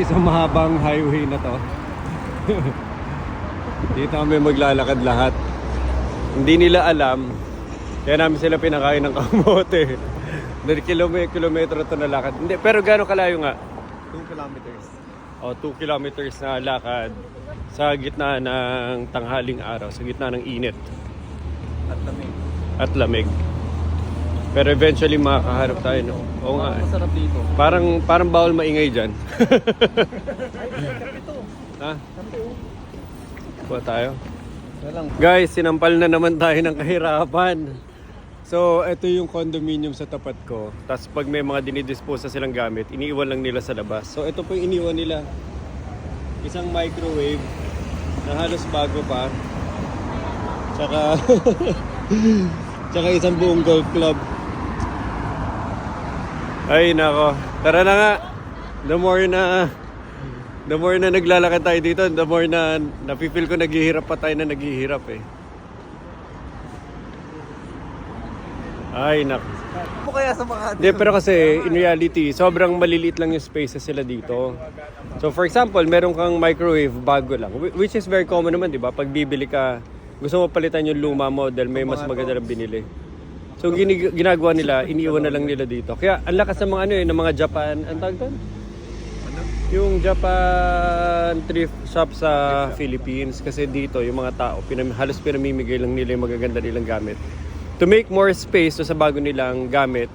Isang mahabang highway na to. Dito kami maglalakad lahat. Hindi nila alam. Kaya namin sila pinakain ng kamote. Dari kilometro to na lakad. Hindi, pero gano'ng kalayo nga? 2 kilometers. O, 2 kilometers na lakad sa gitna ng tanghaling araw, sa gitna ng init. At lamig. At lamig. Pero eventually makakaharap tayo, no? Oo nga. Masarap dito. Parang bawal maingay dyan. Ha? Kuha tayo. Walang. Guys, sinampal na naman tayo ng kahirapan. So, ito yung condominium sa tapat ko. Tapos pag may mga dinidispose na silang gamit, iniiwan lang nila sa labas. So, ito po yung iniwan nila. Isang microwave na halos bago pa. Tsaka, tsaka isang buong golf club. Ay, nako. Tara na nga. The more na naglalakad tayo dito, the more na napipil ko naghihirap pa tayo na naghihirap eh. Ay, nak. Ano kaya sa mga... Hindi, pero kasi in reality, sobrang maliliit lang yung spaces sila dito. So for example, meron kang microwave bago lang, which is very common naman, di ba? Pag bibili ka, gusto mo palitan yung luma model, may mas maganda na binili. So ginagawa nila, iniiwan na lang nila dito. Kaya ang lakas ng mga ng mga Japan, ang tawag doon? Yung Japan thrift shop sa Philippines. Kasi dito, yung mga tao, halos pinamimigay lang nila yung magaganda nilang gamit. To make more space sa bago nilang gamit.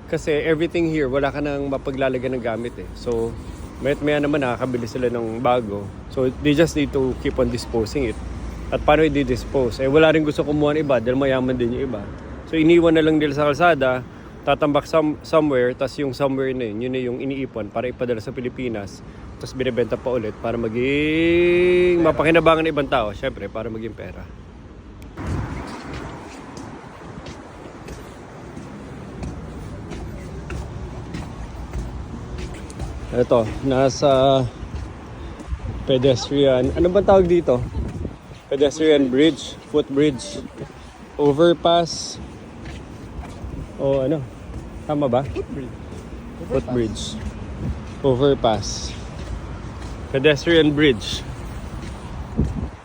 Kasi everything here, wala ka nang mapaglalagyan ng gamit eh. So, maya naman nakakabili sila ng bago. So, they just need to keep on disposing it. At paano i-dispose? Eh, wala rin gusto kumuha ng iba dahil mayaman din yung iba. So, iniwan na lang nila sa kalsada, tatambak somewhere, tas yung somewhere na yun na yung iniipon para ipadala sa Pilipinas, tas binibenta pa ulit para maging mapakinabangan ng ibang tao, syempre para maging pera. Ito, nasa pedestrian, ano ba tawag dito? Pedestrian bridge, footbridge, overpass, o ano? Tama ba? Footbridge. Overpass. Pedestrian bridge.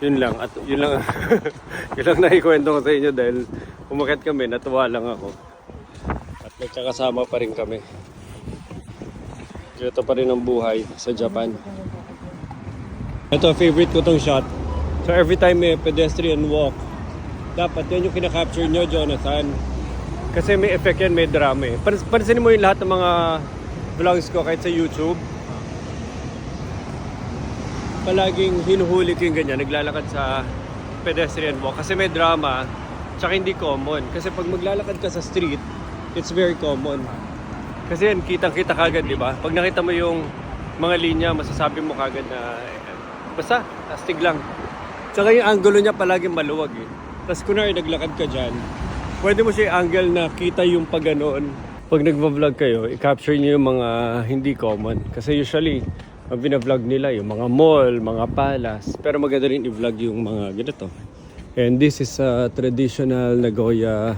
Yun lang. At yun lang, yun lang naikwento ko sa inyo dahil umakyat kami, natuwa lang ako. At nagkakasama pa rin kami. Ito pa rin ang buhay sa Japan. Ito, favorite ko tong shot. So every time may pedestrian walk, dapat yan yung kinakapture nyo, Jonathan. Kasi may effect yan, may drama eh. Pansinin mo yung lahat ng mga vlogs ko kahit sa YouTube. Palaging hinuhuli ko yung ganyan, naglalakad sa pedestrian walk. Kasi may drama, tsaka hindi common. Kasi pag maglalakad ka sa street, it's very common. Kasi yan, kitang-kita kagad, di ba? Pag nakita mo yung mga linya, masasabi mo kagad na basta, astig lang. Tsaka yung angulo niya palaging maluwag eh. Tapos kunwari naglakad ka dyan, pwede mo siya i-angle na kita yung pag-ganoon. Pag nagva-vlog kayo, i-capture niyo yung mga hindi common. Kasi usually, ang bina-vlog nila yung mga mall, mga palace. Pero maganda rin i-vlog yung mga ganito. And this is a traditional Nagoya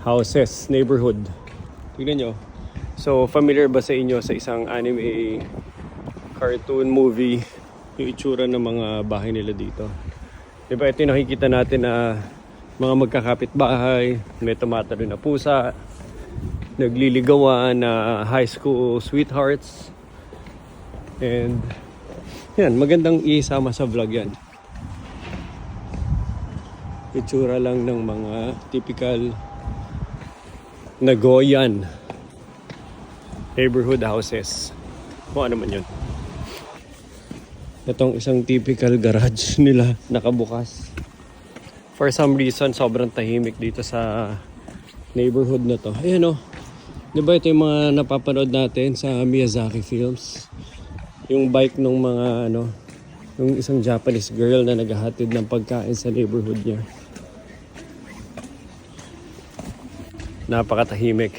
houses, neighborhood. Tignan nyo. So, familiar ba sa inyo sa isang anime cartoon movie yung itsura ng mga bahay nila dito? Diba ito yung nakikita natin na mga magkakapit-bahay, may tumatalo na pusa, nagliligawan na high school sweethearts. And yan, magandang isama sa vlog yan. Itsura lang ng mga typical Nagoyan neighborhood houses. Kung ano man yun. Itong isang typical garage nila nakabukas. For some reason, sobrang tahimik dito sa neighborhood na to. Ayan o. Diba ito yung mga napapanood natin sa Miyazaki films? Yung bike ng mga yung isang Japanese girl na naghahatid ng pagkain sa neighborhood niya. Napakatahimik.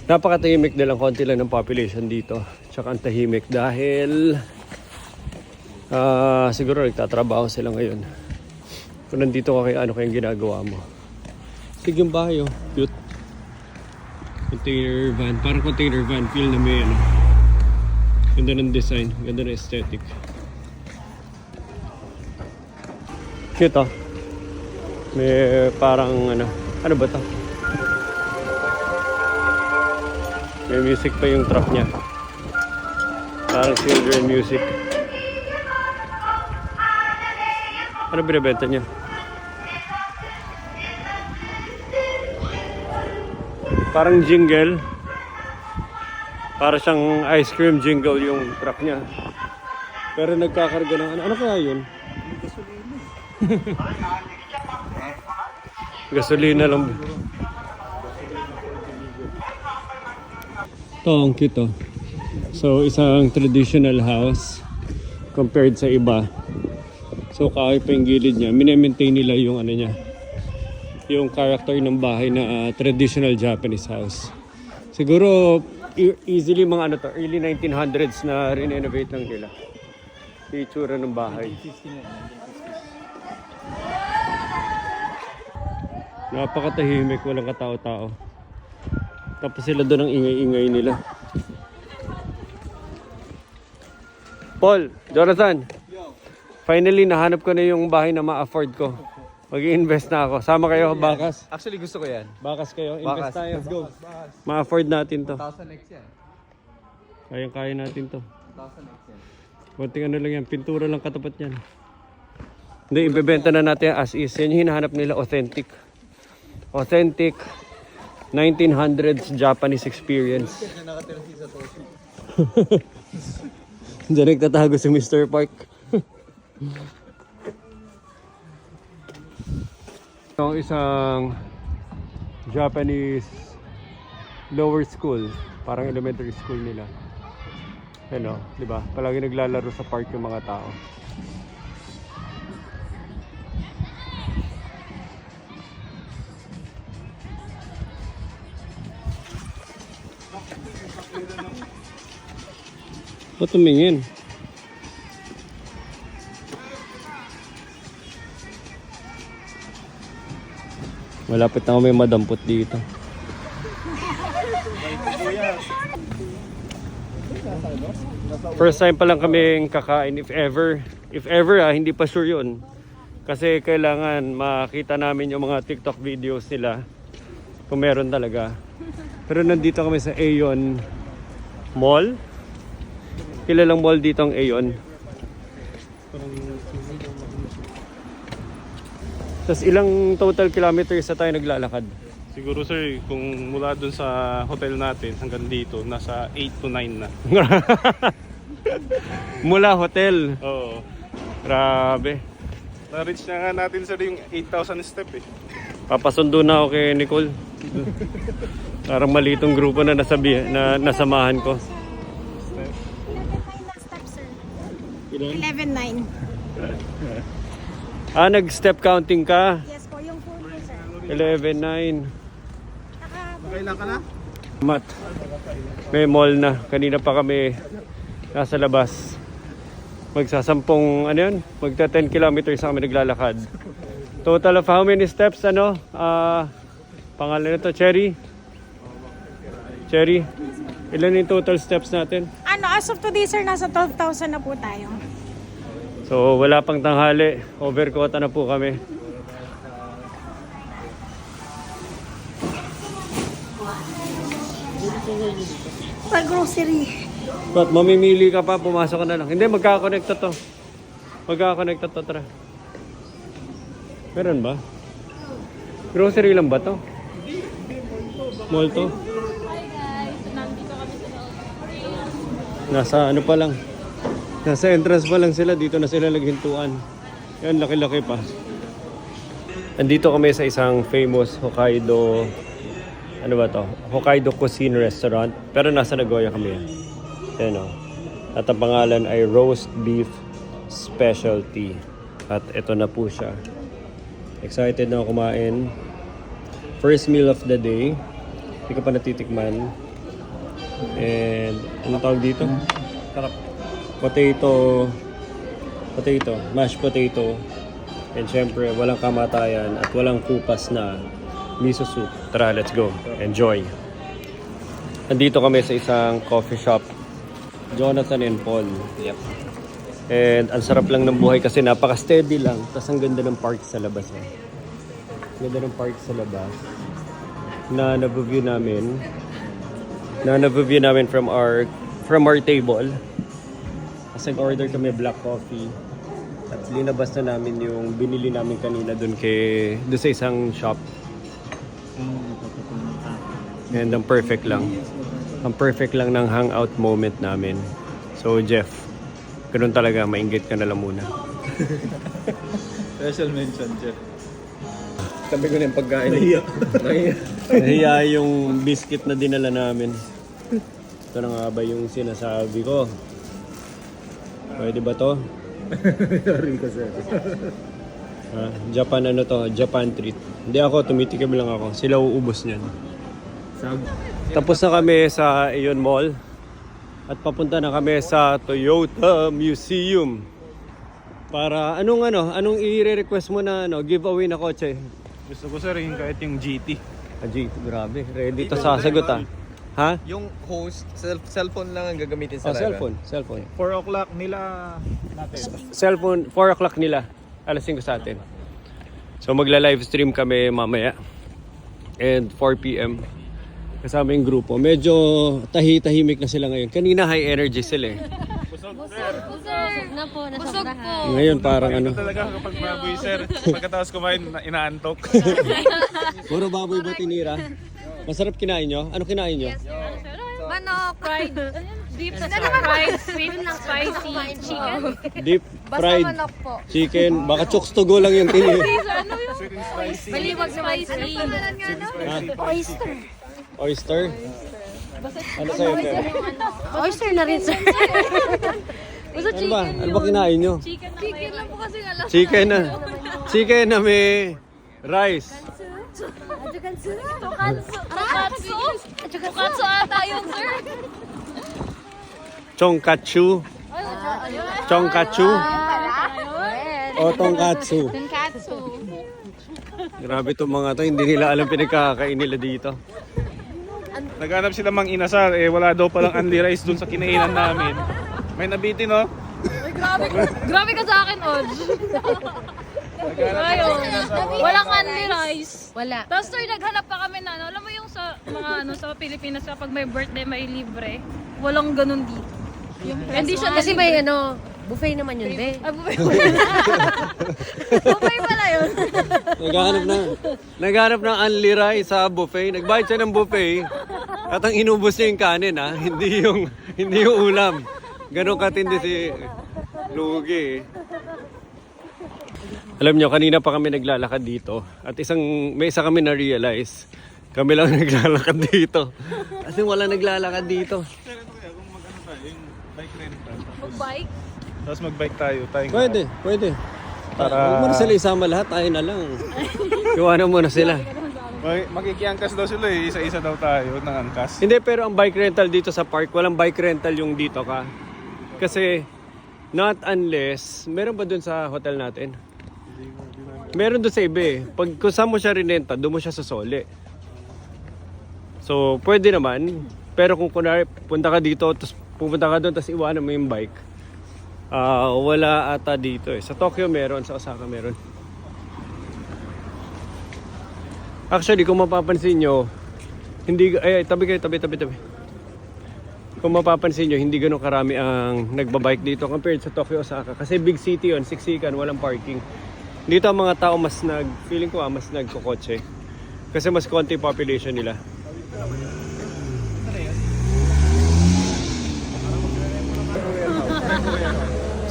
Napakatahimik dahil ang konti lang ng population dito. Tsaka ang tahimik dahil siguro nagtatrabaho sila ngayon. Kung nandito ka ano kayong ginagawa mo. Sige yung bahay oh. Cute. Container van. Parang container van. Feel na may Ganda ng design, ganda ng aesthetic. Cute oh. May parang ano ba to? May music pa yung truck niya. Parang children music. Ano binibenta niya? Parang jingle. Para siyang ice cream jingle yung truck niya. Pero nagkakarga ng ano kaya yun? Gasolina lang. Ito, ang cute oh. So, isang traditional house compared sa iba. So, kahit pa yung gilid niya, mini-maintain nila yung ano niya. Yung character ng bahay na traditional Japanese house. Siguro, easily mga ano to, early 1900s na re-renovate lang nila. Yung itsura ng bahay. Napakatahimik, walang katao-tao. Tapos sila doon ang ingay-ingay nila. Paul, Jonathan, finally nahanap ko na yung bahay na ma-afford ko. Mag-i-invest na ako. Sama kayo, Bakas. Actually, gusto ko yan. Bakas kayo, invest Bakas. tayo. Let's go. Ma-afford natin to. 1,000 next yan. Kayang-kaya natin to. 1,000 next yan. Konting ano lang yan, pintura lang katapat yan. Hindi, ibebenta na natin as is. Yan yung hinahanap nila, authentic. Authentic 1900s Japanese experience. Yan nakatira sa Toshi. Diyan nagtatago si Mr. Park. Ito isang Japanese lower school, parang elementary school nila. Ano, di ba? Palagi naglalaro sa park yung mga tao. O tumingin. Malapit na kami madampot dito. First time pa lang kaming kakain if ever. If ever hindi pa sure yun. Kasi kailangan makita namin yung mga TikTok videos nila. Kung meron talaga. Pero nandito kami sa Aeon Mall. Kilalang mall dito ang Aeon. Tapos ilang total kilometers na tayo naglalakad? Siguro sir, kung mula dun sa hotel natin hanggang dito, nasa 8 to 9 na. Mula hotel. Oo. Grabe. Na-reach na nga natin sir yung 8,000 step eh. Papasundo na ako kay Nicole. Parang malitong grupo na nasamahan ko. 11.9. Nag-step counting ka? Yes po, yung phone ko, sir. 11.9. Kailan ka na? Mat. May mall na. Kanina pa kami nasa labas. Magsasampung, ano yun? Magta 10 kilometers na kami naglalakad. Total of how many steps, ano? Pangalan nito, Cherry? Cherry? Ilan yung total steps natin? As of today, sir, nasa 12,000 na po tayo. So, wala pang tanghali. Overquota na po kami. Sa grocery. But mamimili ka pa, pumasok ka na lang. Hindi, magkaka-connecta to. Magkaka-connecta to, tara. Meron ba? Grocery lang ba to? Mall to? Nasa ano pa lang. Nasa entrance pa lang sila. Dito na sila naghintuan. Yan, laki-laki pa. Andito kami sa isang famous Hokkaido, ano ba to? Hokkaido Cuisine Restaurant. Pero nasa Nagoya kami. Yan o. At ang pangalan ay Roast Beef Specialty. At ito na po siya. Excited na ako kumain. First meal of the day. Hindi ko pa natitikman. And ano tawag dito? Sarap. Potato, mashed potato. And syempre, walang kamatayan at walang kupas na miso soup. Tara, let's go. Enjoy. Nandito kami sa isang coffee shop. Jonathan and Paul. Yep. And ang sarap lang ng buhay kasi napaka-steady lang. Tapos ang ganda ng park sa labas. Eh. Ganda ng park sa labas. Na na-view namin. From our table. Kasi order kami black coffee. At linabas na namin yung binili namin kanina doon sa isang shop. And ang perfect lang. Ang perfect lang ng hangout moment namin. So Jeff, ganun talaga, mainggit ka na lang muna. Special mention, Jeff. Tabi ko na yung pagkain. Nahiya yung biscuit na dinala namin. Ito na nga ba yung sinasabi ko? Pwede ba to? Sorry ko, sir. Japan ano to? Japan treat. Hindi ako, tumitikim lang ako. Sila uubos niyan. Tapos na kami sa Aeon Mall. At papunta na kami sa Toyota Museum. Para anong i-request mo na giveaway na kotse? Gusto ko sir, yung kahit yung GT. Grabe. Ready to sasagot Ha? Yung host, cellphone lang ang gagamitin sa live. Cellphone. 4 o'clock nila natin. Cellphone, 4 o'clock nila. Alas 5 sa atin. So magla-live stream kami mamaya. And 4 p.m. Kasama yung grupo. Medyo tahimik na sila ngayon. Kanina high energy sila eh. Busog na po, nasobrahan. Ngayon parang Ito talaga kapag baboy sir, pagkatapos kumain, inaantok. Puro baboy ba tinira? Masarap kinain nyo? Ano kinain nyo? Manok, fried, deep fried, sweet ng spicy, chicken. Deep fried Manok po. chicken. Baka chokes to go lang yung tinira. Baliwag spicy. Oyster. Oyster? Ano sa'yo, Fer? Oyster na rin, sir. Basta Ano ba? Ano ba kinain nyo? Chicken lang po kasi alam. Chicken na may rice. Tukatsu ata yun, sir. Chongkatsu. Chongkatsu. O tongkatsu. Tonkatsu. Grabe itong mga to. Hindi nila alam pinagkakain nila dito. Naghanap sila mang inasar, wala daw palang only rice dun sa kinainan namin. May nabitin no? Grabe ka sa akin, Odj. Ayun. Walang only rice. Wala. Tapos sir, naghanap pa kami na, alam mo yung sa mga sa Pilipinas kapag may birthday may libre. Walang ganun dito. Hindi siya Kasi may buffet naman yun, be. Buffet pala yun. Naghanap ng only rice sa buffet. Nagbayad siya ng buffet. At ang inubos niya yung kanin ha. Hindi yung ulam. Ganon katindi si Lugi. Alam nyo, kanina pa kami naglalakad dito. At may isa kami na-realize. Kami lang naglalakad dito. Kasi wala naglalakad dito. Sir, ano kaya kung mag-ano tayo, yung bike rental. Mag-bike? Tapos mag-bike tayo. Pwede. Huwag mo na sila isama lahat. Tayo na lang. Iwanan mo na sila. Makikiangkas daw sila isa-isa daw tayo ng angkas. Hindi, pero ang bike rental dito sa park, walang bike rental yung dito ka. Kasi, not unless, meron ba dun sa hotel natin? Meron dun sa iba eh. Kung saan mo siya rinenta, doon mo siya sa Sole. So, pwede naman. Pero kung kunwari, punta ka dito, tapos pupunta ka doon, tapos iwanan mo yung bike. Wala ata dito eh. Sa Tokyo meron, sa Osaka meron. Actually, kung mapapansin nyo, tabi. Kung mapapansin nyo, hindi ganun karami ang nagbabike dito compared sa Tokyo, Osaka. Kasi big city yun, siksikan, walang parking. Dito ang mga tao mas feeling ko mas nagkukotse. Kasi mas konti population nila.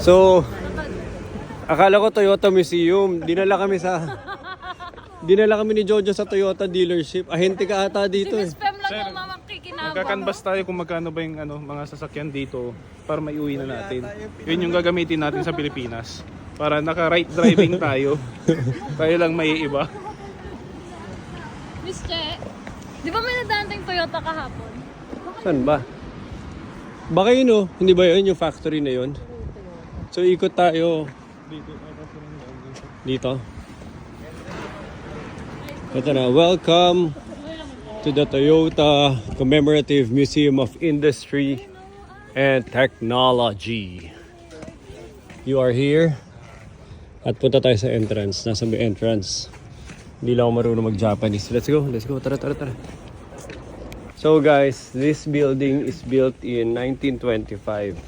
So, akala ko Toyota Museum. Dinala kami ni Jojo sa Toyota dealership. Ahente ka ata dito eh. Spam lang Sir, yung makikinabang. Magkakanvas tayo kung magkano ba yung mga sasakyan dito para maiuwi na natin. Yun yung gagamitin natin sa Pilipinas. Para naka-right driving tayo. Tayo lang may iba. Miss Che, di ba may nadating Toyota kahapon? Saan ba? Baka yun oh. Hindi ba yun yung factory na yun? So ikot tayo dito. Ito na. Welcome to the Toyota Commemorative Museum of Industry and technology. You are here. At punta tayo sa entrance. Nasa may entrance. Hindi lang ako marunong mag-Japanese. Let's go. Tara. So guys, this building is built in 1925.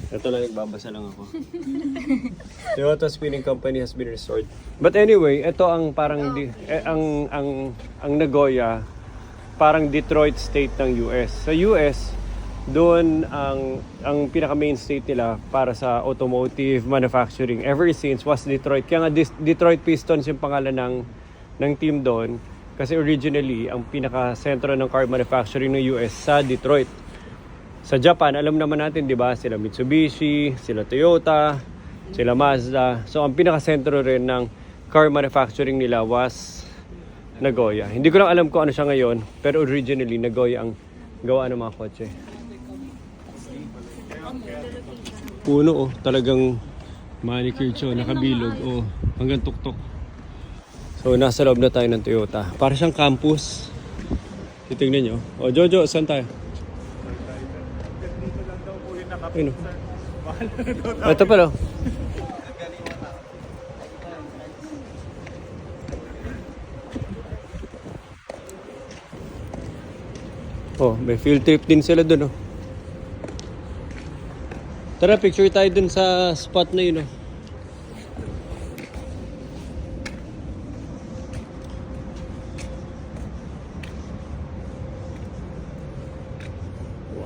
Ito lang, nagbabasa lang ako. Toyota Spinning Company has been restored. But anyway, ito ang parang ang Nagoya, parang Detroit state ng US. Sa US, doon ang pinaka main state nila para sa automotive manufacturing ever since was Detroit. Kaya nga Detroit Pistons yung pangalan ng team doon. Kasi originally, ang pinaka-sentro ng car manufacturing ng US sa Detroit. Sa Japan, alam naman natin, di ba? Sila Mitsubishi, sila Toyota, sila Mazda. So, ang pinaka-sentro rin ng car manufacturing nila was Nagoya. Hindi ko lang alam kung ano siya ngayon, pero originally, Nagoya ang gawa ng mga kotse. Puno, talagang manicure siya, nakabilog, hanggang tuktok. So, nasa loob na tayo ng Toyota. Para siyang campus. Titignan nyo. Jojo, saan tayo? Ayun. Ito pala. May field trip din sila dun. Tara, picture tayo dun sa spot na yun.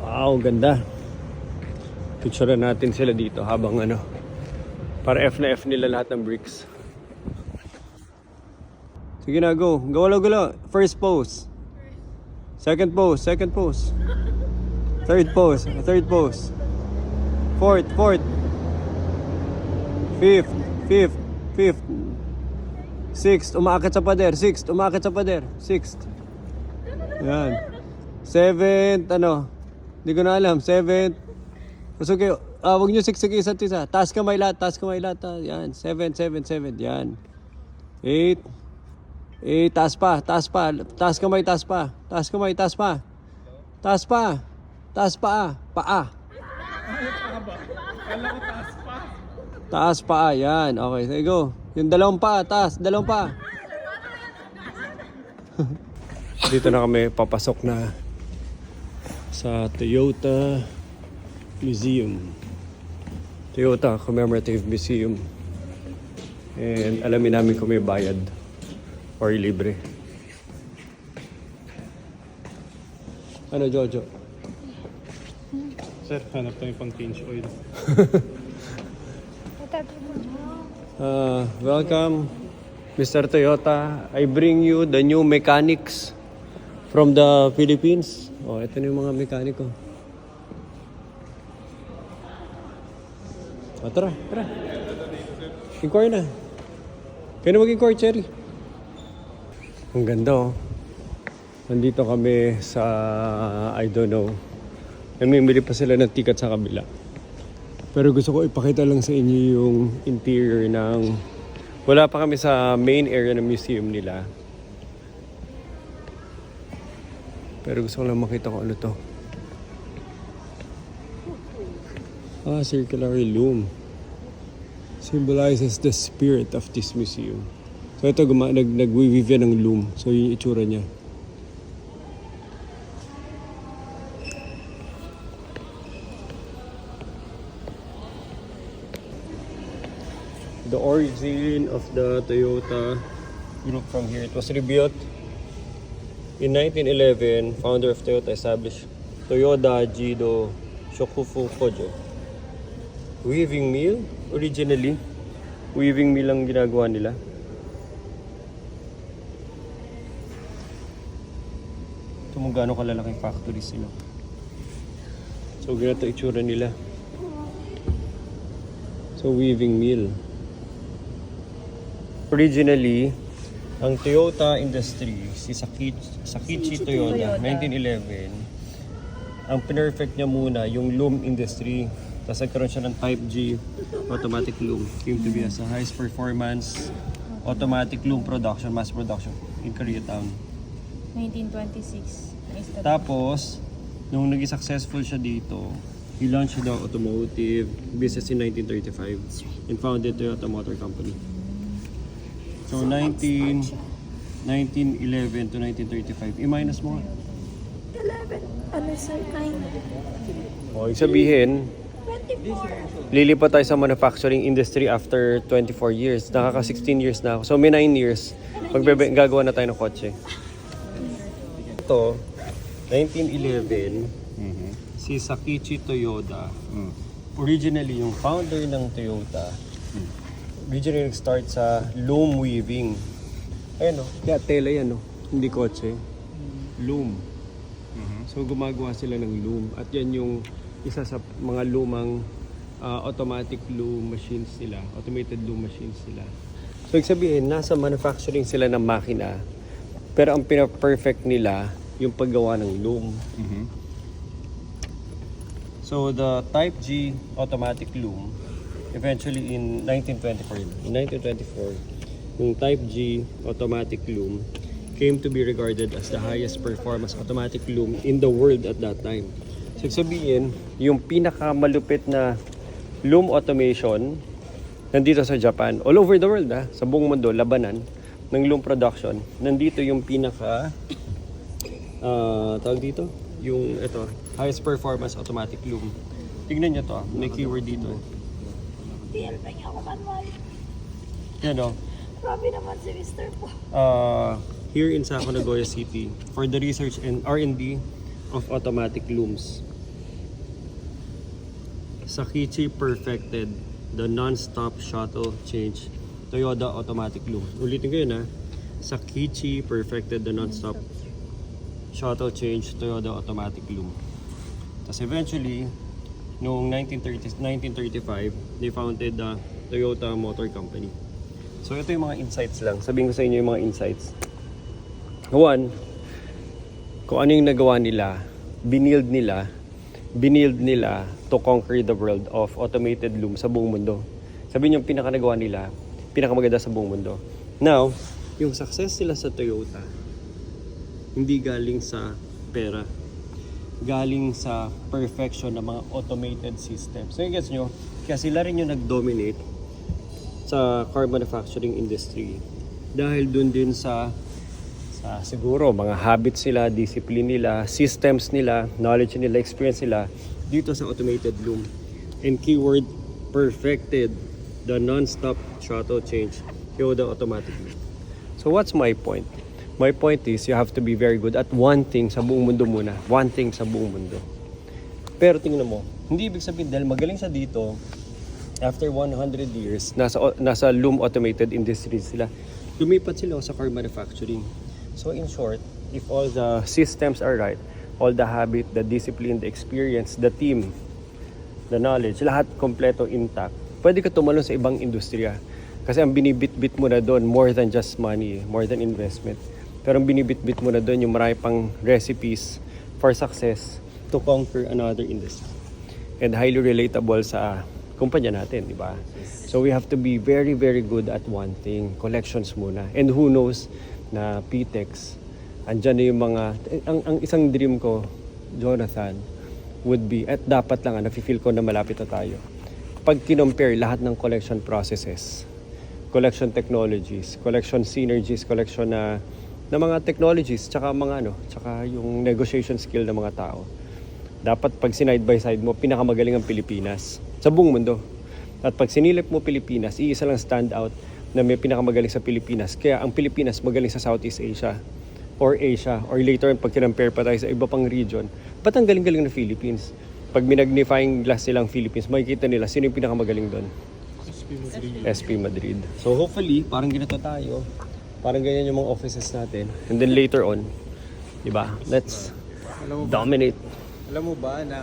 Wow, ganda. Picture natin sila dito habang para F na F nila lahat ng bricks. Sige na, go. Gawalo. First pose. Second pose. Third pose. Fourth. Fifth. Sixth. Umaakit sa pader. Sixth. Yan. Seventh, hindi ko na alam. Seventh. Okay, wag nyo siksik isa't isa. Taas kamay lahat. Yan. Seven. Yan. Eight. Taas pa. Taas kamay, taas pa. Paa. Taas pa. Yan. Okay, sige, go. Yung dalawang pa. Dito na kami papasok na sa Toyota Museum. Toyota Commemorative Museum. And alamin namin kung may bayad or libre. Ano, Jojo? Sir, hanap tayo pang change oil. Welcome, Mr. Toyota. I bring you the new mechanics from the Philippines. Ito na yung mga mekaniko. Tara. Inquire na. Kaya na mag-inquire, Cherry. Ang ganda, Nandito kami sa, I don't know. Namimili pa sila ng ticket sa kabila. Pero gusto ko ipakita lang sa inyo yung interior ng... Wala pa kami sa main area ng museum nila. Pero gusto ko lang makita kung ano to. Circular loom. Symbolizes the spirit of this museum. So ito, nag-weave yan ng loom. So yung itsura niya. The origin of the Toyota group from here. It was rebuilt in 1911. Founder of Toyota established Toyoda Jido Shokufu Kojo. Weaving mill. Originally, weaving mill ang ginagawa nila. Ito mo gaano kalalaking factory sila. So ganito itsura nila. So weaving mill. Originally, ang Toyota industry, si Sakichi Toyoda, 1911, ang perfect niya muna yung loom industry. Tapos nagkaroon siya ng Type G automatic loom. Came to be as a highest performance automatic loom production, mass production in Koreatown. 1926. Tapos, nung naging successful siya dito, He launched the automotive business in 1935 and founded Toyota Motor Company. So 1911 to 1935. I-minus mo nga. 11. Ano sir? 9. O, ibig sabihin, 24. lilipat tayo sa manufacturing industry after 24 years. Nakaka 16 years na ako. So may 9 years, gagawa na tayo ng kotse. Ito, 1911, si Sakichi Toyoda. Originally, yung founder ng Toyota, originally nag-start sa loom weaving. Ayan o, kaya tela yan o, hindi kotse. Loom. So gumagawa sila ng loom. At yan yung isa sa mga lumang automatic loom machines nila, automated loom machines nila. So ibig sabihin, nasa manufacturing sila ng makina, pero ang pina-perfect nila yung paggawa ng loom. So the Type G automatic loom, eventually in 1924, yung Type G automatic loom came to be regarded as the highest performance automatic loom in the world at that time. So sabihin, yung pinakamalupit na loom automation nandito sa Japan, all over the world sa buong mundo, labanan ng loom production. Nandito yung pinaka tawag dito, yung ito, highest performance automatic loom. Tignan nyo to, may keyword dito. PL pa niya ako manual. Yan o. Grabe naman si Mr. po. Here in Saco, Nagoya City for the research and R&D of automatic looms. Sakichi perfected the non-stop shuttle change Toyota automatic loom. Ulitin ko yun Sakichi perfected the non-stop shuttle change Toyota automatic loom. Tapos eventually, noong 1935, they founded the Toyota Motor Company. So ito yung mga insights lang. Sabihin ko sa inyo yung mga insights. One, kung ano yung nagawa nila, binild nila to conquer the world of automated loom sa buong mundo. Sabihin yung pinaka-nagawa nila, pinakamaganda sa buong mundo. Now, yung success nila sa Toyota, hindi galing sa pera. Galing sa perfection ng mga automated systems. So, gets nyo, kaya sila rin yung nag-dominate sa car manufacturing industry. Dahil dun din sa siguro mga habits nila, discipline nila, systems nila, knowledge nila, experience nila dito sa automated loom. And keyword, perfected the non-stop shuttle change Toyota automatic loom. So what's my point? My point is you have to be very good at one thing sa buong mundo muna. One thing sa buong mundo. Pero tingnan mo, hindi ibig sabihin dahil magaling sa dito, after 100 years, nasa loom automated industry sila, lumipat sila sa car manufacturing. So in short, if all the systems are right, all the habit, the discipline, the experience, the team, the knowledge, lahat kompleto intact, pwede ka tumalon sa ibang industriya. Kasi ang binibit-bit mo na doon, more than just money, more than investment. Pero ang binibit-bit mo na doon, yung marami pang recipes for success to conquer another industry. And highly relatable sa kumpanya natin, di ba? So we have to be very, very good at one thing. Collections muna. And who knows na PTEX, andyan na yung mga, ang isang dream ko, Jonathan, would be, at dapat lang, nafe-feel ko na malapit na tayo. Pag kinompare lahat ng collection processes, collection technologies, collection synergies, collection na mga technologies, tsaka mga tsaka yung negotiation skill ng mga tao. Dapat pag sinide by side mo, pinakamagaling ang Pilipinas sa buong mundo. At pag sinilip mo Pilipinas, iisa lang stand out na may pinakamagaling sa Pilipinas. Kaya ang Pilipinas magaling sa Southeast Asia or later pag kinampare pa tayo sa iba pang region, ba't ang galing-galing ng Philippines? Pag magnifying glass nilang Philippines, makikita nila sino yung pinakamagaling doon. SP Madrid. So hopefully, parang ganito tayo. Parang ganyan yung mga offices natin. And then later on, di ba? Let's dominate. Alam mo ba na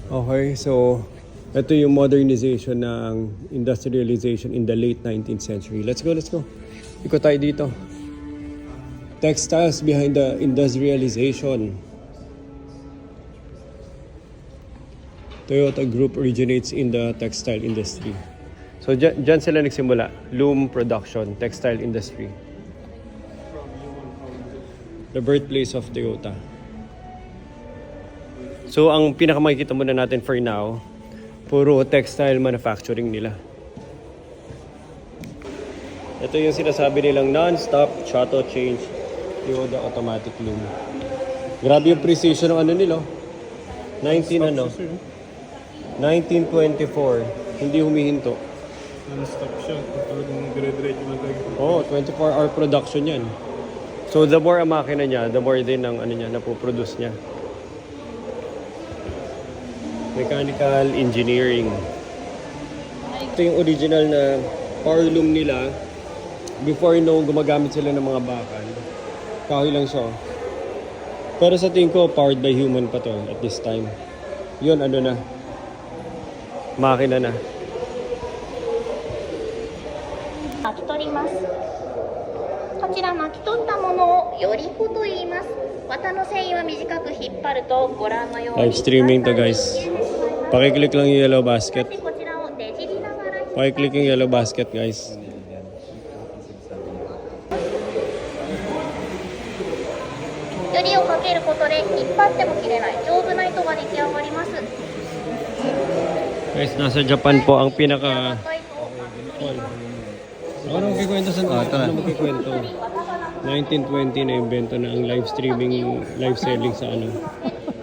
Okay, so ito yung modernization ng industrialization in the late 19th century. Let's go. Ikot tayo dito. Textiles behind the industrialization. Toyota Group originates in the textile industry. So dyan sila nagsimula. Loom production, textile industry. The birthplace of Toyota. So ang pinakamakikita muna natin for now, puro textile manufacturing nila. Ito yung sinasabi nilang non-stop shuttle change Yoda automatic loom. Grabe yung precision ng ano nila. 1924. Hindi humihinto. Non-stop siya. Talagang dire-diretso na tayo. Oh, 24-hour production yan. So the more ang makina niya, the more din ang ano niya, napoproduce niya. Mechanical engineering. Ito yung original na power loom nila. Before gumagamit sila ng mga bakal. Kahoy lang siya. Pero sa tingin ko, powered by human pa to at this time. Yun, ano na. Makina na. 巻き取ります。こちら巻き取ったものをより子と言います。綿の繊維は短く引っ張るとご覧のように Live streaming to guys. Pakiclick lang yung yellow basket. こちらをねじりながら Pakiclick yung yellow basket guys. よりをかけることで引っ張っても切れない丈夫な糸が出来上がります。 Guys, nasa Japan po ang pinaka... Ano magkikwento sa ano magkikwento? 1920 na invento na ang live streaming, live selling sa ano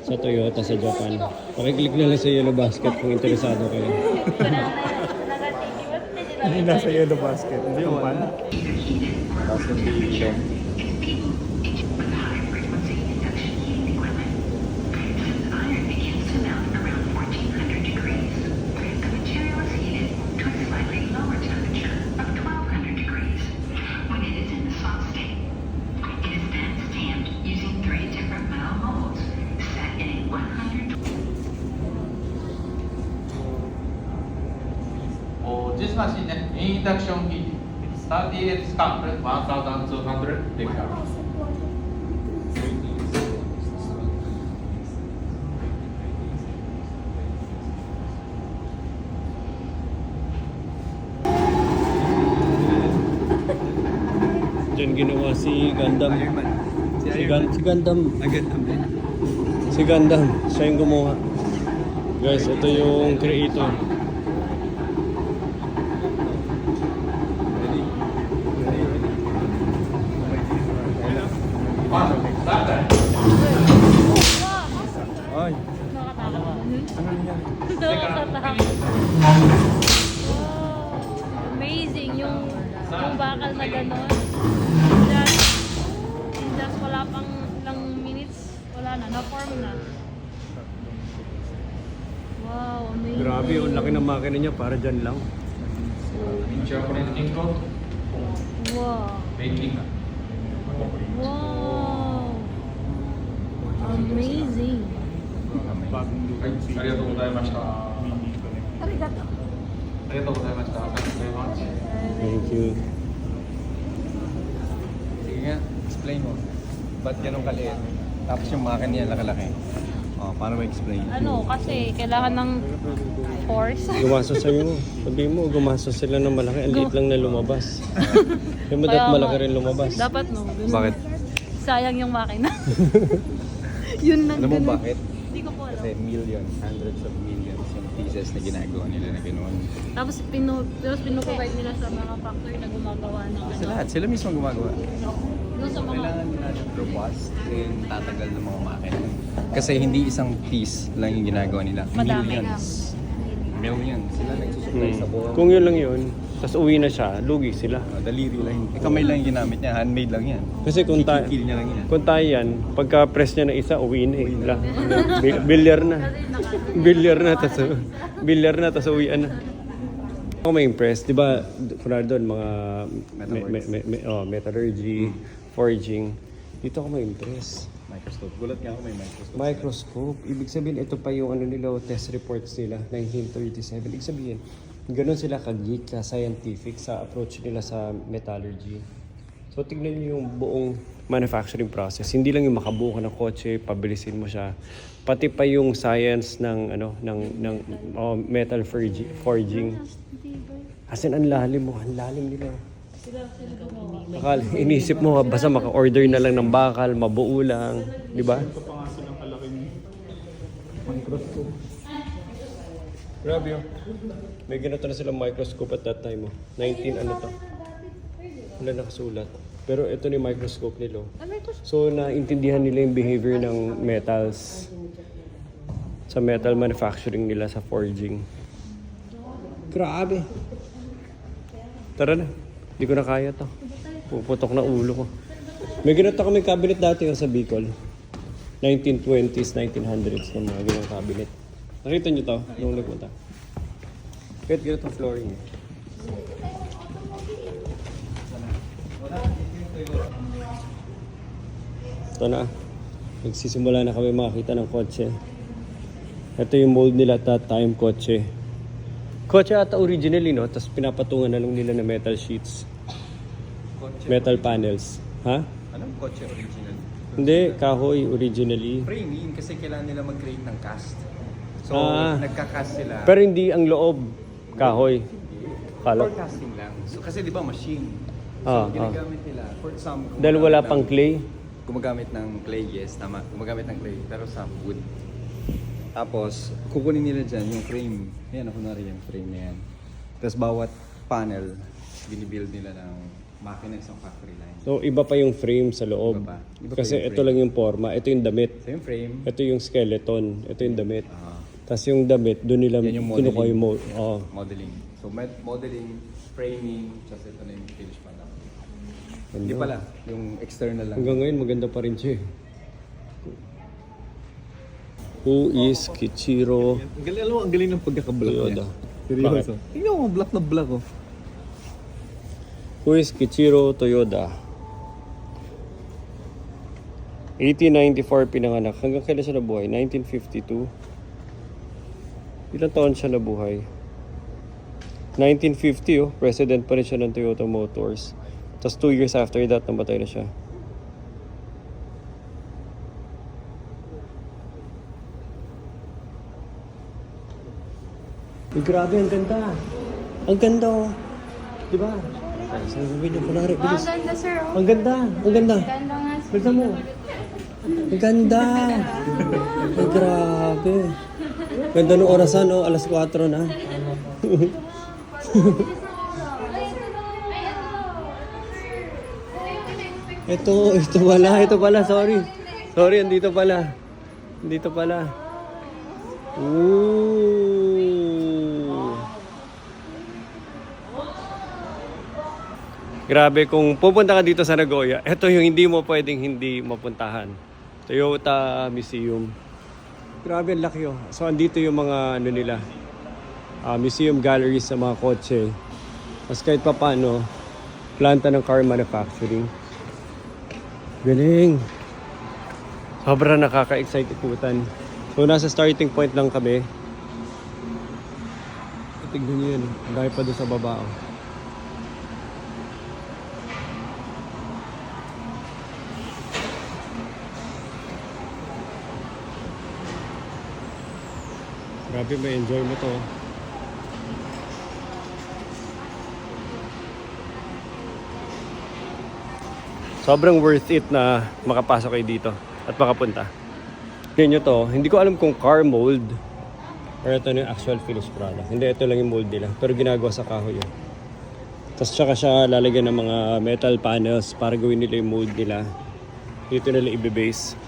sa Toyota sa Japan. Pakiclick na lang sa yellow basket kung interesado kayo. Hindi nasa yellow basket. Hindi yung pan. This machine, induction heat, 38 scalp, 1200 decals. Diyan ginawa si Gundam. Si Gundam. Si Gundam. Siya yung gumawa. Guys, ito yung creator. Amazing yung bakal na gano'n. Just wala pang ilang minutes, wala na, na-form na. Wow, amazing. Grabe, ang laki ng makina niya para dyan lang. Picture printing ko, Wow. painting. Wow. Amazing. はい、ありがとうございました。ありがとうございました。Thank you very much. Thank you. Sige nga, explain mo. Ba't ganun kaliit? Tapos yung makina niya laki-laki. Oh, paano ma-explain? Ano, kasi kailangan ng force. Gumastos sa'yo. Sabihin mo, gumastos sila ng malaki. Ang liit lang na lumabas. Kaya mo Kaya malaki nga. rin lumabas. Dapat no. Ganun. Bakit? Sayang yung makina. Yun lang Alam mo ganun. bakit? Hindi ko po alam. Kasi millions, hundreds of millions yung pieces na ginagawa nila na gano'n. Tapos pinuprovide nila sa mga factory na gumagawa ng Sa lahat, sila mismo gumagawa. Doon sa mga... Kailangan nila ng robust and tatagal ng mga makina. Kasi hindi isang piece lang yung ginagawa nila. Madami. Millions. Millions. Sila nagsusupply sa buong. Kung yun lang yun, tapos uwi na siya, lugi sila. Daliri lang. Kamay lang yung ginamit niya. Handmade lang yan. Kasi kung tayo, Kill niya lang yan. kung tayo yan, pagka-press niya ng isa, uwi na eh. Wala. Bilyar na. Bilyar na, tapos uwian na. Ako may impress, di ba, kunwari doon, mga metallurgy, forging. Dito ako may impress. Microscope. Gulat nga ako may microscope. Microscope. Ibig sabihin, ito pa yung ano nila, test reports nila, 1937. Ibig sabihin, ganun sila ka-geek, ka-scientific sa approach nila sa metallurgy. So, tignan niyo yung buong manufacturing process. Hindi lang yung makabuo ka ng kotse, pabilisin mo siya. Pati pa yung science ng metal forging. As in, ang lalim nila. Akala, inisip mo, basta maka-order na lang ng bakal, mabuo lang, di ba? Ito pa nga silang kalaki niya. Microscope. Grabe oh. May ganito na silang microscope at that time oh. 19 ano to. Wala nakasulat. Pero ito ni microscope nila. Oh. So naintindihan nila yung behavior ng metals sa metal manufacturing nila sa forging. Grabe. Tara na. Hindi ko na kaya to. Puputok na ulo ko. May ganito kami cabinet dati oh, sa Bicol. 1920s, 1900s ng mga ganang cabinet. Nakita niyo to nung nagpunta. Kahit ganito flooring eh. Ito na. Nagsisimula na kami makakita ng kotse. Ito yung mold nila at that time, kotse. Kotse ata originally, no? Tapos pinapatungan na lang nila ng metal sheets. Kotse. Metal panels. Ha? Anong kotse original? Hindi, kahoy originally. Framing kasi kailangan nila mag-create ng cast. So, nagka-cast sila. Pero hindi ang loob, kahoy. Kala. For casting lang. So, kasi di ba machine? Ah, So, ginagamit nila. For some, Dahil wala gumagamit pang ng- clay. Gumagamit ng clay, yes, tama. Gumagamit ng clay, pero some wood. Tapos, kukunin nila dyan yung frame. Yan, kunwari yung frame na yan. Tapos, bawat panel, binibuild nila ng makina isang factory line. So, iba pa yung frame sa loob. Iba pa. Iba pa Kasi yung ito frame. lang yung forma. Ito yung damit. So, yung frame, Ito yung skeleton. Ito yung damit. ah, Tapos yung damit, doon nila Yan yung kinukuha modeling. yung mold. Oo. modeling. So, modeling, framing, tapos ito na yung finished product. Ganda. Hindi pala, yung external lang. Hanggang ngayon, maganda pa rin siya eh. Who is Kichiro Ang galing, alam mo, ang galing ng pagkaka-black Toyoda? Seryoso. Tingnan mo, black na black oh. Who is Kichiro Toyoda? 1894 pinanganak. Hanggang kailan siya nabuhay? 1952. Ilang taon siya nabuhay? 1950 oh. President pa rin siya ng Toyota Motors. Tapos 2 years after that, namatay na siya. Uy, grabe, ang ganda. Ang ganda oh. Di ba? Sa video ko na rin, bilis. Ang ganda, sir. Oh. Ang ganda, ang ganda. Ganda nga, sir. Ganda mo. Ang ganda. Ay, grabe. Ganda ng orasan, oh. Alas 4 na. ito pala, sorry. Sorry, andito pala. Andito pala. Ooh. Grabe, kung pupunta ka dito sa Nagoya, ito yung hindi mo pwedeng hindi mapuntahan. Toyota Museum. Grabe, ang laki oh. So, andito yung mga ano nila, museum galleries sa mga kotse. Tapos kahit pa paano, planta ng car manufacturing. Galing! Sobrang nakaka-excite ikutan. So, nasa starting point lang kami. Tignan nyo yun. Dahil pa doon sa baba. Oh. Grabe, may enjoy mo to. Sobrang worth it na makapasok kayo dito at makapunta. Tingnan nyo to, hindi ko alam kung car mold or ito na yung actual finished product. Hindi, ito lang yung mold nila. Pero ginagawa sa kahoy yun. Tapos tsaka siya lalagyan ng mga metal panels para gawin nila yung mold nila. Dito nila i-base.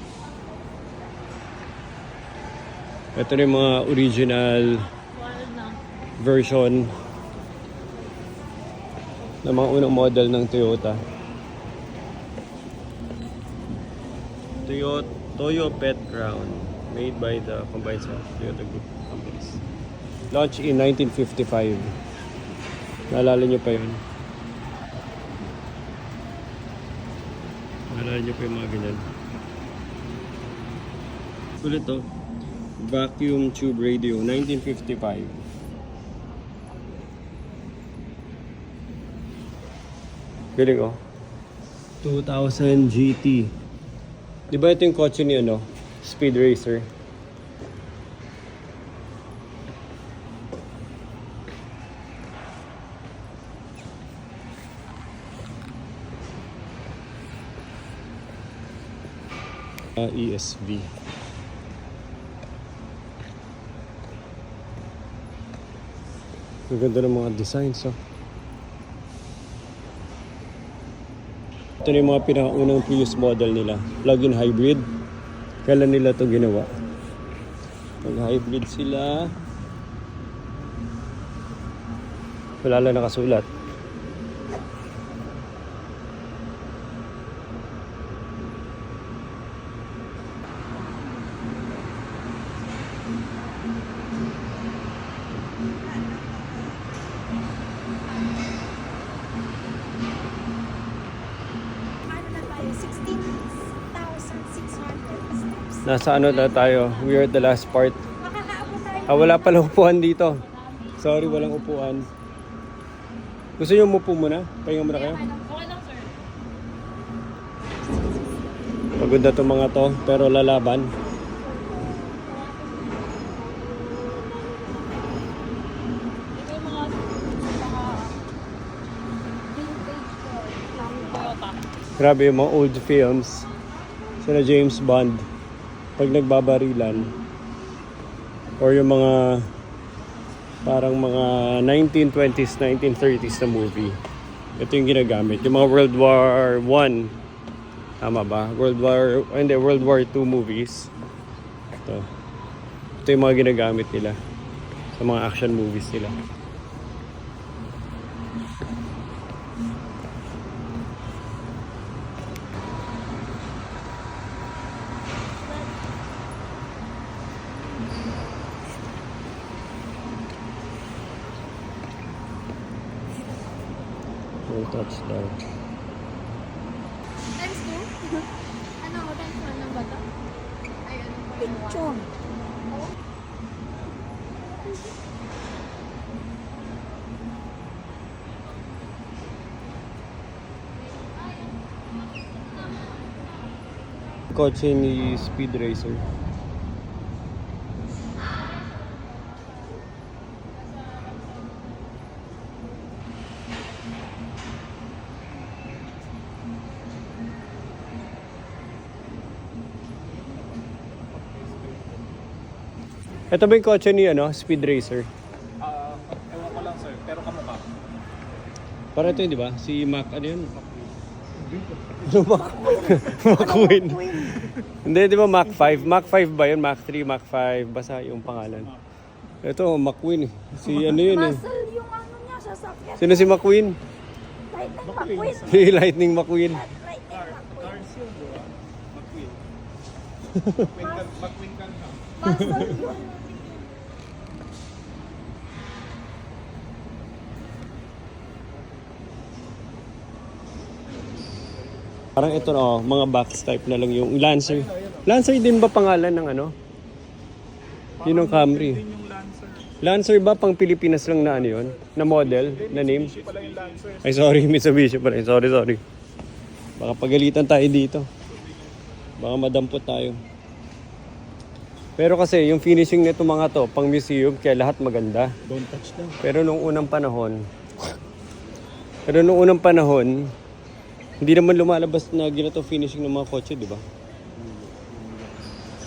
Ito na yung mga original version ng mga unang model ng Toyota. Toyo Pet Crown, made by the combined Toyota Group companies. Launched in 1955. Naalala nyo pa yun? Naalala nyo pa yung mga ganyan? Ulit to. Vacuum tube radio, 1955. Galing oh. 2000 GT. Di ba ito yung kotse ni ano? Speed Racer. ESV. Ang ganda ng mga designs, oh. Ito na yung mga pinakaunang Prius model nila. Plug-in hybrid. Kailan nila ito ginawa? Mag-hybrid sila. Wala lang nakasulat. Ano na tayo? 16,600 steps. Nasa ano na tayo? We are at the last part. Makakaabot tayo. Wala pala upuan dito. Sorry, walang upuan. Gusto niyo umupo muna? Pahinga muna kayo? Okay lang, sir. Pagod na itong mga to, pero lalaban. Ito yung mga vintage ng Toyota. Grabe yung mga old films. Sina James Bond. Pag nagbabarilan. Or yung mga parang mga 1920s, 1930s na movie. Ito yung ginagamit. Yung mga World War I. Tama ba? World War II movies. Ito. Ito yung mga ginagamit nila. Sa mga action movies nila. No touchdown. Times 2? Ano? Times 1 ng bata? Ay, ano? Picture. Kotse ni Speed Racer. Ito ba yung kotse ni Speed Racer? Ewan ko lang sir, pero kamukha. Para ito yun, di ba? Si Mac, ano yun? Ano Mac? McQueen. Hindi, di ba Mac 5? Mac 5 ba yun? Mac 3, Mac 5. Basta yung pangalan. Ito, McQueen. Si ano yun eh. Muscle yung ano niya, sasakyan. Sino si McQueen? Lightning McQueen. Si Lightning McQueen. Lightning McQueen. McQueen ka na. Muscle yun. Parang ito mga box type na lang yung Lancer. Lancer din ba pangalan ng ano? Yun ang Camry. Lancer ba pang Pilipinas lang na ano yun? Na model? Na name? Ay sorry, Mitsubishi pala. Sorry. Baka pagalitan tayo dito. Baka madampot tayo. Pero kasi yung finishing nito mga to, pang museum, kaya lahat maganda. Don't touch them. Pero nung unang panahon, hindi naman lumalabas na ginato finishing ng mga kotse, di ba?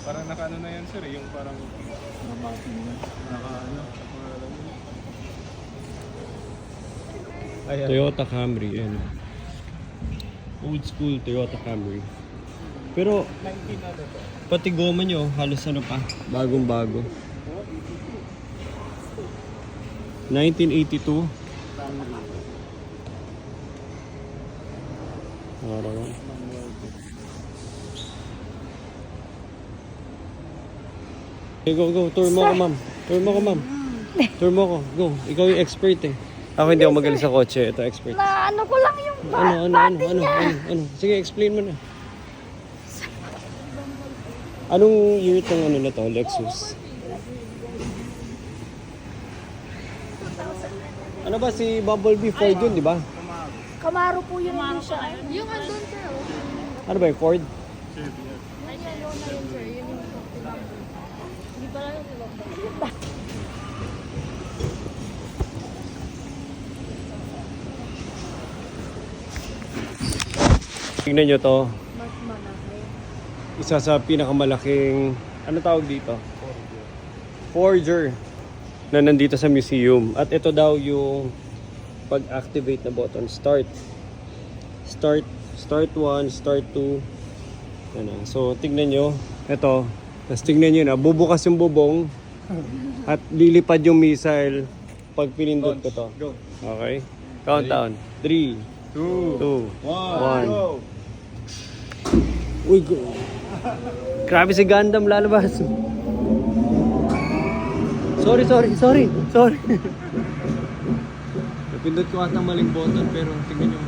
Parang naka-ano na yan sir, yung parang Toyota Camry, yan. Old school Toyota Camry. Pero, pati goma nyo, halos ano pa, bagong-bago. 1982. Araw. Okay, go. Tour mo ko, ma'am. Tour mo ko. Go. Ikaw yung expert eh. Ako hindi ako magaling sa kotse. Ito, expert. Na ano ko lang yung body niya. Ano? Sige, explain mo na. Anong year itong ano na to, Lexus? Ano ba si Bumblebee Ford yun, di ba? Camaro po yun hindi siya. Yung andun, sir. Ano ba yung Ford? Ay, yellow na yun, sir. Yun yung hindi pala yung sila. Tingnan nyo to. Isa sa pinakamalaking, ano tawag dito? Forger. na nandito sa museum. At ito daw yung pag-activate na button. Start 1, start 2. Ano. So tignan nyo, ito. Tapos tignan nyo na, bubukas yung bubong at lilipad yung missile pag pinindot ko to. Go. Okay? Countdown. 3, 2, 1. Uy, go. Grabe si Gundam lalabas. Sorry. Napindot ko ata maling button pero tingnan nyo.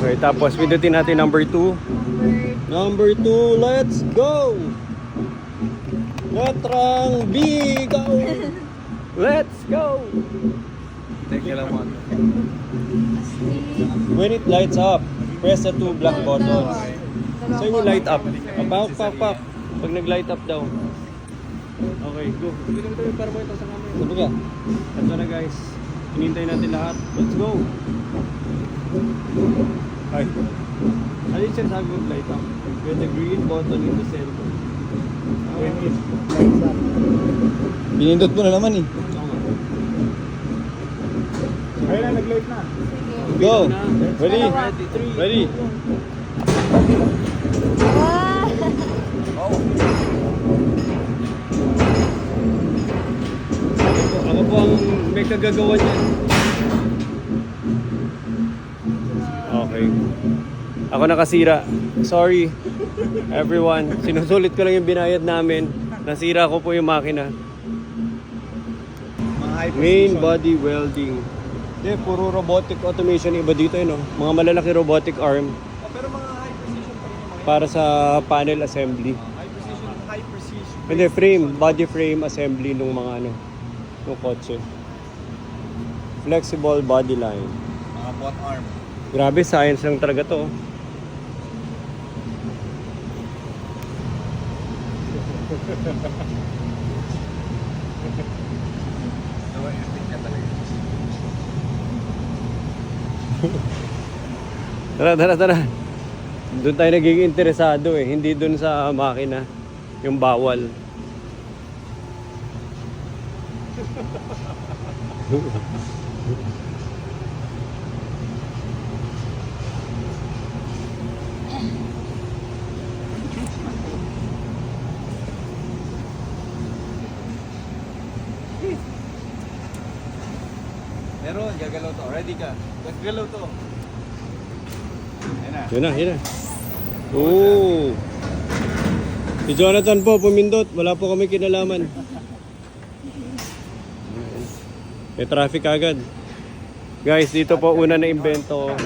Okay, tapos pindutin natin number 2. Number 2, let's go! Letrang B, go! Let's go! Teka lang mo. When it lights up, press the 2 black buttons. So yung light up. Pak. Pag nag-light up daw. Okay, go. Para mo ito sa camera. Sabi ka. Ito na guys. Hinintay natin lahat. Let's go! Ay. Ano yung sinasabi mo light up? With the green button in the center. When it lights up. Pinindot mo na naman eh. Ayun na, nag-light na. Go! Ready? Ready? Ako po ang may kagagawa niyan. Okay. Ako nakasira. Sorry, everyone. Sinusulit ko lang yung binayad namin. Nasira ko po yung makina. Mga high Main body welding. Hindi, puro robotic automation. Iba dito yun, no? Mga malalaki robotic arm. Pero mga high precision pa rin naman. Para sa panel assembly. High precision. Hindi, frame. Body frame assembly nung mga ano. Nung kotse. Flexible body line. Mga bot arm. Grabe, science lang talaga to. Tara. Doon tayo nagiging interesado eh. Hindi doon sa makina. Yung bawal. Meron, gagalaw to. Ready ka? Gagalaw to. Yun na. Oo. Si Jonathan po, pumindot. Wala po kami kinalaman. May traffic agad. Guys, dito po una na imbento. 2,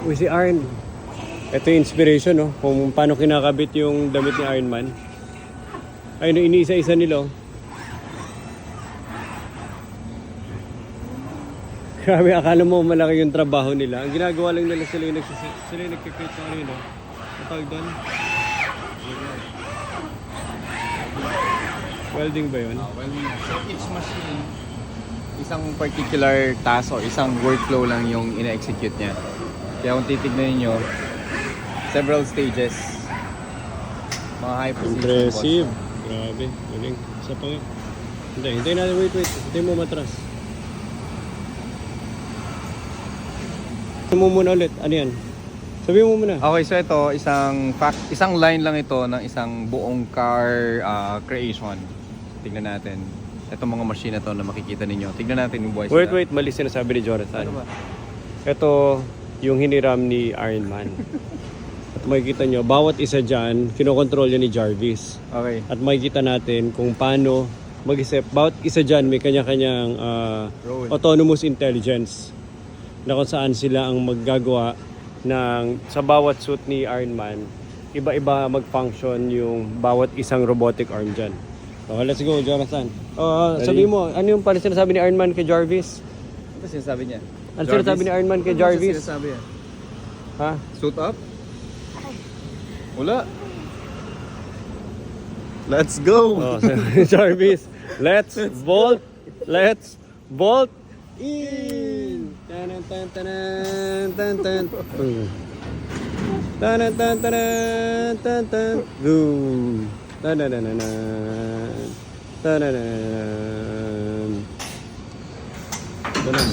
1. Uy, si Arn. Ito yung inspiration, no? Kung paano kinakabit yung damit ni Iron Man. Ayun, iniisa-isa nila. Grabe, akala mo malaki yung trabaho nila. Ang ginagawa lang nila sila yung nagkikreate ng ano yun, no? Matawag doon? Welding ba yun? Welding. So each machine, isang particular task or isang workflow lang yung ina-execute niya. Kaya kung titignan niyo, several stages. Mga high precision. Impressive. Grabe, galing. Isa pa nga. Hintayin natin, wait. Hintayin mo matras. Sabi mo muna ulit, ano yan? Sabi mo muna. Okay, so ito, isang line lang ito ng isang buong car creation. Tingnan natin. Itong mga machine na to na makikita ninyo. Tingnan natin yung buhay sila. Wait, mali sinasabi ni Jonathan. Ano ba? Ito yung hiniram ni Iron Man. At makikita nyo, bawat isa dyan, kinokontrol yan ni Jarvis. Okay. At makikita natin kung paano mag-isip. Bawat isa dyan may kanya-kanyang Role. autonomous intelligence na kung saan sila ang maggagawa ng sa bawat suit ni Iron Man, iba-iba mag-function yung bawat isang robotic arm dyan. So, let's go, Jonathan. Sabi mo, ano yung pala sinasabi ni Iron Man kay Jarvis? Ano sinasabi niya? Ano sinasabi ni Iron Man kay Jarvis? Ano sinasabi niya? Ha? Suit up? Wala. Let's go! Oh, Jarvis, let's bolt in! tan tan tan tan. Tan tan tan tan tan. Boom. Tan tan tan tan. Tan tan tan. Ganun.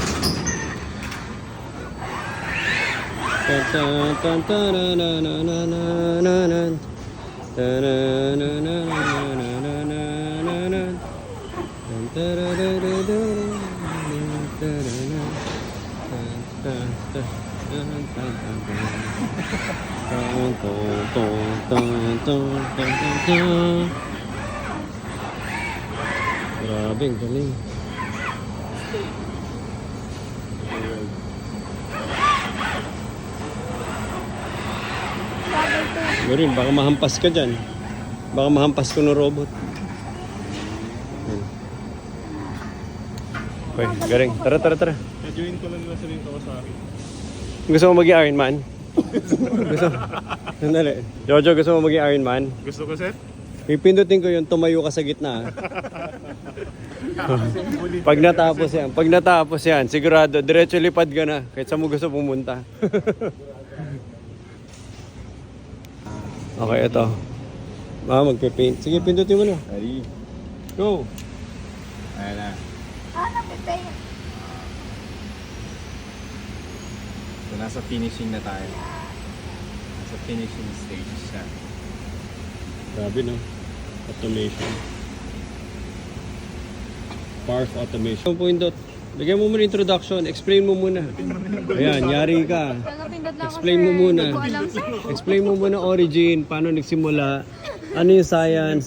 Tan tan tan tan na na na na na na. Tan na na na na na na na na. Tan ta ra ra ra ra. Tan ta ra ra. Tan ta ta tan tan tan tan. Tan to to tan tan tan tan tan. Grabe, ang galing. Galing, baka mahampas ka dyan. Baka mahampas ko ng robot. Okay, galing. Tara, tara, tara. Join ko lang nila sa rin ako sa akin. Gusto mo maging Iron Man? Gusto? Sandali. Jojo, gusto mo maging Iron Man? Gusto ko, sir? Pipindutin ko yung tumayo ka sa gitna. Pag natapos yan, sigurado, diretso lipad ka na. Kahit saan mo gusto pumunta. Okay, ito. Magpipaint. Sige, pindutin mo na. Ready? Go! Ayan na. So, nasa finishing na tayo. Nasa finishing stage siya. Grabe, no? Automation. Parf automation. Pindot. Bigyan mo muna introduction. Explain mo muna. Ayan, yari ka. Explain mo muna. Explain mo muna origin. Paano nagsimula. Ano yung science.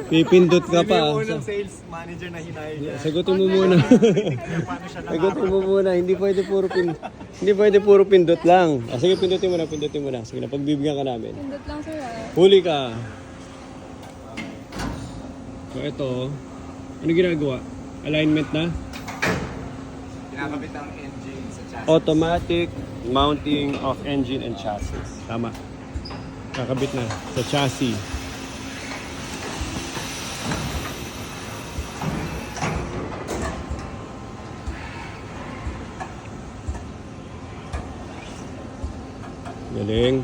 Pipindot ka pa. Sales manager na hinay niya. Sagutin mo muna. Sagutin mo muna. Hindi pwede puro pindot lang. Sige, pindutin mo na. Sige na, pagbibigyan ka namin. Pindot lang sir. Huli ka. So ito, ano ginagawa? Alignment na? Kinakabit ang engine sa chassis. Automatic mounting of engine and chassis. Tama. Kakabit na sa chassis. Galing.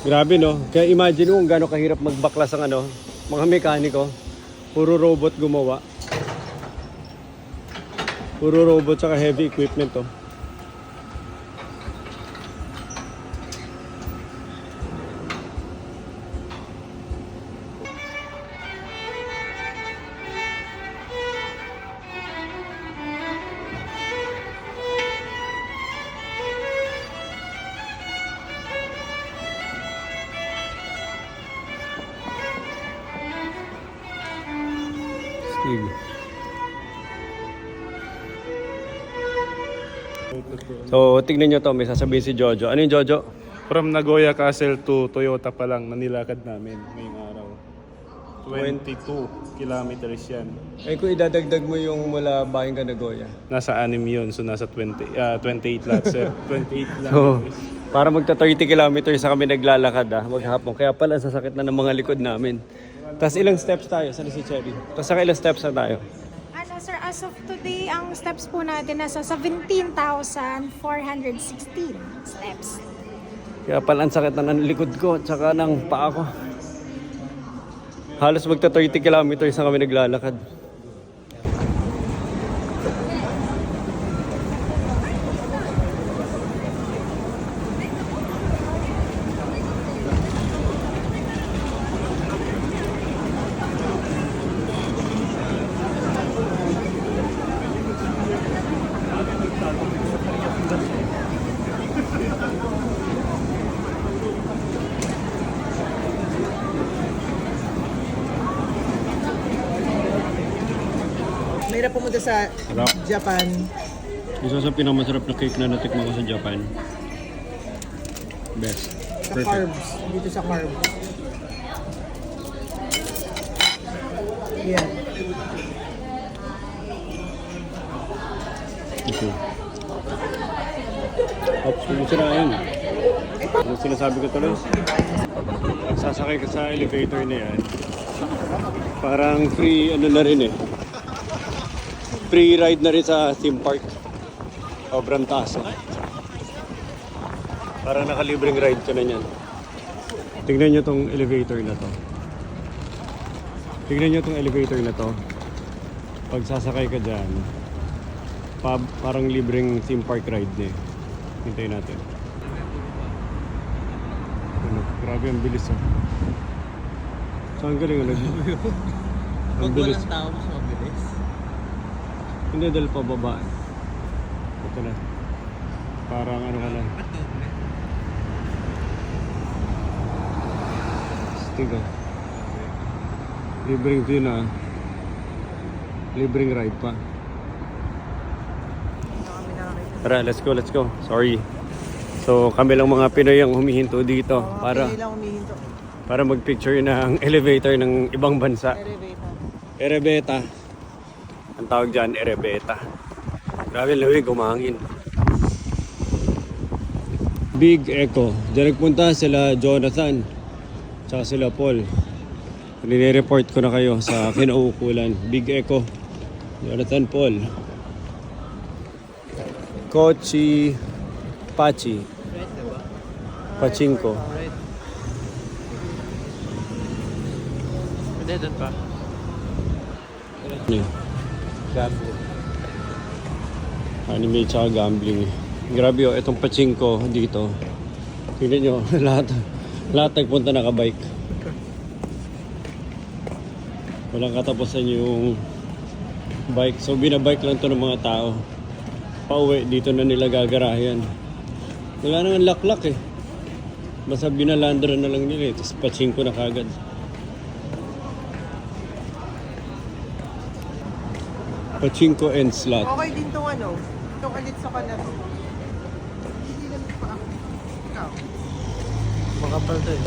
Grabe, no? Kaya imagine mo kung gaano kahirap magbaklas ang mga mekaniko. Puro robot gumawa. Puro robot saka heavy equipment to. Steve. So, tignan nyo to, may sasabihin si Jojo. Ano yung Jojo? From Nagoya Castle to Toyota pa lang nanilakad namin ngayong araw. 22 kilometers yan. Eh kung idadagdag mo yung mula Bayan ka Nagoya. Nasa 6 yun, so nasa 28 lahat, sir. 28 So, kilometers. para magta 30 kilometers na kami naglalakad maghapon. Kaya pala sasakit na ng mga likod namin. Tapos ilang steps tayo? Saan si Cherry? Tapos saka ilang steps na tayo? Sir, as of today, ang steps po natin nasa 17,416 steps. Kaya pala ang sakit na ng likod ko at saka ng paa ko. Halos magta 30 kilometers na kami naglalakad. Mahirap pumunta sa Sarap. Japan. Isa sa pinakamasarap na cake na natikman ko sa Japan. Best. Sa carbs. Dito sa carbs. Yan. Ito. Ops, kung sila yun. Ano sinasabi ko tuloy? sasakay ka sa elevator na yan, parang free ano na rin eh. Free ride na rin sa theme park. Sobrang taas eh. Parang nakalibreng ride ka na niyan. Tingnan nyo tong elevator na to. Tingnan nyo tong elevator na to. Pag sasakay ka dyan, parang libreng theme park ride na eh. Hintayin natin. Ano, grabe ang bilis ah. Saan galing ano? Ang bilis. Walang tao, mas mabilis. Hindi dahil pababa. Ito na. Parang ano ka lang. Tiga. Libreng view na. Libreng ride pa. Tara, let's go, let's go. Sorry. So, kami lang mga Pinoy ang humihinto dito para Pili lang umihinto. para mag-picture ng elevator ng ibang bansa. Erebeta. Ang tawag dyan, Erebeta. Grabe, lamig, umangin. Big Echo. Diyan nagpunta sila Jonathan. Tsaka sila Paul. Nire-report ko na kayo sa kinauukulan. Big Echo. Jonathan, Paul. Kochi. Pachi. Pachinko. Hindi, doon pa. Gambling. Anime tsaka gambling. Grabe oh, itong pachinko dito. Tingnan nyo, lahat nagpunta nakabike. Walang katapusan yung bike. So binabike lang to ng mga tao. Pauwi, dito na nila gagarayan. Wala nang laklak eh. Basta binalandra na lang nila eh. Tapos pachinko na kagad. Pachinko and slot. Okay din tong ano. Itong alit sa kanila. Hindi lang pa ako. Ikaw. Makapal to eh.